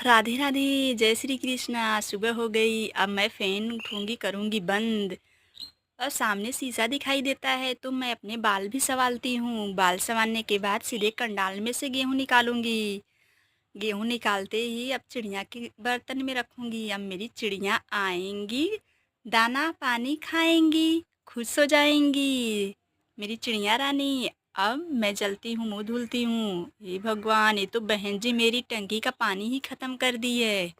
राधे राधे, जय श्री कृष्णा। सुबह हो गई, अब मैं फ़ैन उठूँगी, करूँगी बंद और सामने शीशा दिखाई देता है तो मैं अपने बाल भी संवारती हूँ। बाल संवारने के बाद सीधे कंडाल में से गेहूँ निकालूँगी। गेहूँ निकालते ही अब चिड़िया के बर्तन में रखूँगी। अब मेरी चिड़िया आएँगी, दाना पानी खाएँगी, खुश हो जाएँगी। मेरी चिड़िया रानी। अब मैं जलती हूँ, मुँह धुलती हूँ। हे भगवान! ये तो बहन जी मेरी टंकी का पानी ही ख़त्म कर दी है।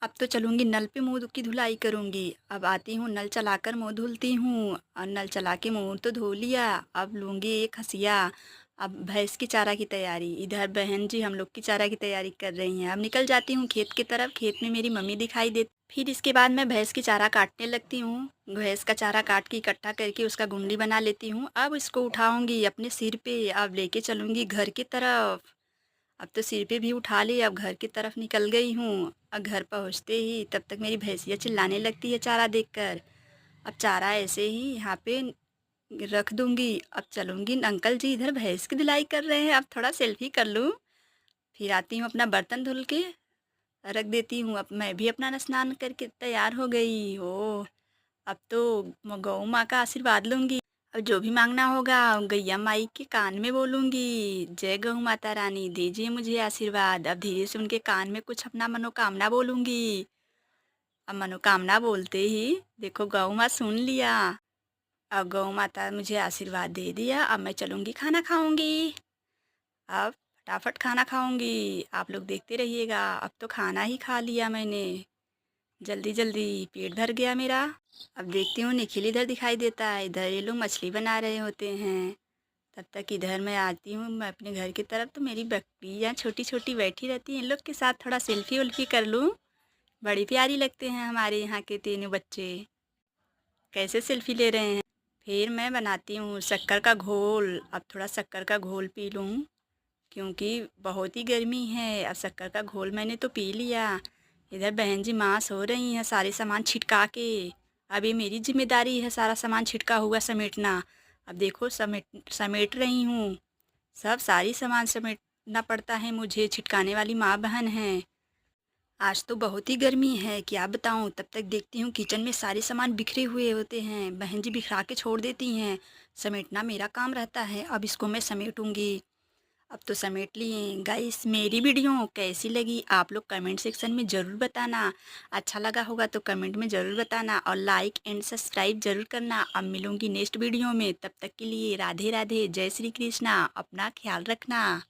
अब तो चलूँगी नल पे मुँह की धुलाई करूँगी। अब आती हूँ नल चलाकर मुँह धुलती हूँ और नल चला के मुँह तो धो लिया। अब लूँगी एक हँसिया। अब भैंस की चारा की तैयारी। इधर बहन जी हम लोग की चारा की तैयारी कर रही हैं। अब निकल जाती हूँ खेत की तरफ। खेत में मेरी मम्मी दिखाई देती। फिर इसके बाद मैं भैंस की चारा काटने लगती हूँ। भैंस का चारा काट के इकट्ठा करके उसका गुंडी बना लेती हूँ। अब इसको उठाऊँगी अपने सिर पे। अब लेके चलूँगी घर की तरफ। अब तो सिर पे भी उठा ली, अब घर की तरफ निकल गई हूँ। और घर पहुँचते ही तब तक मेरी भैंसिया चिल्लाने लगती है चारा देखकर। अब चारा ऐसे ही यहाँ पे रख दूँगी। अब चलूँगी, अंकल जी इधर भैंस की धुलाई कर रहे हैं, अब थोड़ा सेल्फी कर लूँ। फिर आती हूँ अपना बर्तन धुल के रख देती हूँ। अब मैं भी अपना स्नान करके तैयार हो गई। ओह! अब तो गौ माँ का आशीर्वाद लूँगी। अब जो भी मांगना होगा गैया माई के कान में बोलूँगी, जय गौ माता रानी दीजिए मुझे आशीर्वाद। अब धीरे से उनके कान में कुछ अपना मनोकामना बोलूँगी। अब मनोकामना बोलते ही देखो गौ माँ सुन लिया। अब गौ माता मुझे आशीर्वाद दे दिया। अब मैं चलूँगी खाना खाऊँगी। अब फटाफट खाना खाऊँगी। आप लोग देखते रहिएगा। अब तो खाना ही खा लिया मैंने। जल्दी-जल्दी पेट भर गया मेरा। अब देखती हूँ निखिल इधर दिखाई देता है। इधर ये लोग मछली बना रहे होते हैं। तब तक इधर मैं आती हूँ मैं अपने घर की तरफ तो मेरी बकरियाँ छोटी-छोटी बैठी रहती हैं। इन लोग के साथ थोड़ा सेल्फ़ी-वेल्फ़ी कर लूँ। बड़ी प्यारी लगते हैं हमारे यहाँ के तीनों बच्चे। कैसे सेल्फ़ी ले रहे हैं। फिर मैं बनाती हूँ शक्कर का घोल। अब थोड़ा शक्कर का घोल पी लूँ क्योंकि बहुत ही गर्मी है। अब शक्कर का घोल मैंने तो पी लिया। इधर बहन जी माँ सो रही हैं सारे सामान छिटका के। अब ये मेरी ज़िम्मेदारी है सारा सामान छिटका हुआ समेटना। अब देखो समेट समेट रही हूँ। सब सारी सामान समेटना पड़ता है मुझे। छिटकाने वाली माँ बहन हैं। आज तो बहुत ही गर्मी है क्या बताऊँ। तब तक देखती हूँ किचन में सारे सामान बिखरे हुए होते हैं। बहन जी बिखरा के छोड़ देती हैं। समेटना मेरा काम रहता है। अब इसको मैं समेटूँगी। अब तो समेट लिए। गाइस मेरी वीडियो कैसी लगी आप लोग कमेंट सेक्शन में ज़रूर बताना। अच्छा लगा होगा तो कमेंट में ज़रूर बताना और लाइक एंड सब्सक्राइब ज़रूर करना। अब मिलूँगी नेक्स्ट वीडियो में। तब तक के लिए राधे राधे, जय श्री कृष्णा। अपना ख्याल रखना।